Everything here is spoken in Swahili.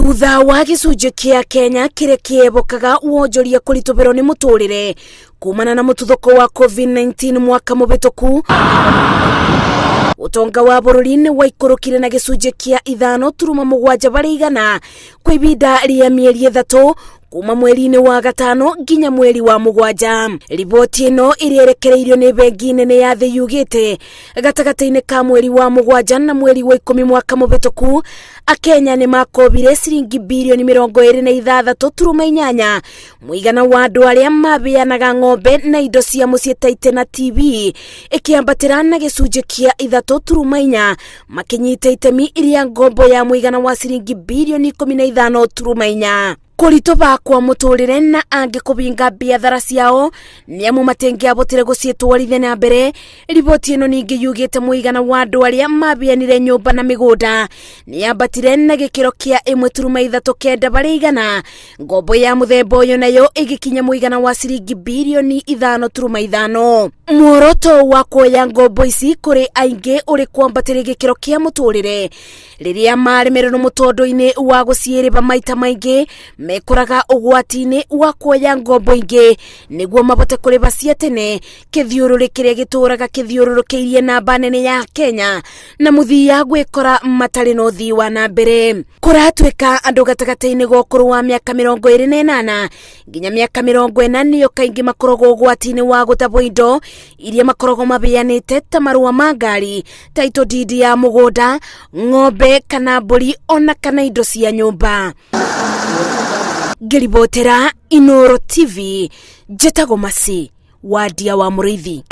Thutha wa gĩcunjĩ kĩa Kenya kĩrĩa kĩebokaga wonjoria kũritũhĩrwo nĩ mũtũrĩre kumana na mũtuthũko wa COVID-19 mwaka mũbĩtũku, ũtonga wa bũrũri nĩ waikũrũkire na gĩcunjĩ kĩa 5.7 harĩ igana kwa ihinda rĩa mĩeri 3 kuma mweri-inĩ wa gatano nginya mweri wa mũgwanja. Riboti ĩno ĩrĩa ĩrekereirio nĩ bengi nene ya thĩ yugĩte gatagatä-inĩ ka mweri wa mũgwanja na mweri wa 10 mwaka mũbĩtũku, Akenya nĩ makombire ciringi birioni 26.8, mũigana wa andũ arĩa mabeanaga ng'ombe na indo cia mũciĩ ta itĩ na TV ĩkĩambatĩra na gĩcunjĩ kĩa 3.4 makĩnyita itemi iria ngombo ya mũigana wa ciringi birioni 15.4. Kũritũha kwa mũtũrĩre na angĩ kũbinga biathara ciao nĩ amu matingĩabotire gũciĩtwarithia na mbere. Riboti ĩno ningĩ yugĩte mũigana wa andũ arĩa mabeanire nyũmba na mĩgũnda nĩ yambatire na gĩkĩro kĩa 1.39 harĩ igana, ngombo ya mũthemba ũyũ nayo ĩgĩkinya mũigana wa ciringi birioni 5.5. Muoroto wa kuoya ngombo ici kũrĩ aingĩ ũrĩ kwambatĩria gĩkĩro kĩa mũtũrĩre rĩrĩa maremererwo mũtondũ-inĩ wa gũciĩrĩba maita maingĩ mekoraga ũgwati-inĩ wa kuoya ngombo ingĩ nĩguo mabote kũrĩba cia tene, kĩthiũrũrĩ kĩrĩa gĩtũraga kĩthiũrũrũkĩirie namba nene ya Kenya na mũthia gwĩkora matarĩ na ũthii wa na mbere. Kũratuĩka andũ gatagatä-inĩ ga ũkũrũ wa mĩaka 28 nginya mĩaka 40 nĩo kaingĩ makoragwo ũgwati-inĩ wa gũtabwo indo iria makoragwo mabeanĩte ta marũa ma ngari, title deed ya mũgũnda, ng'ombe kana mbũri ona kana indo cia nyũmba. Ngĩribotera Inooro TV, njĩtagwo Masi wa Ndia wa Mũrĩithi.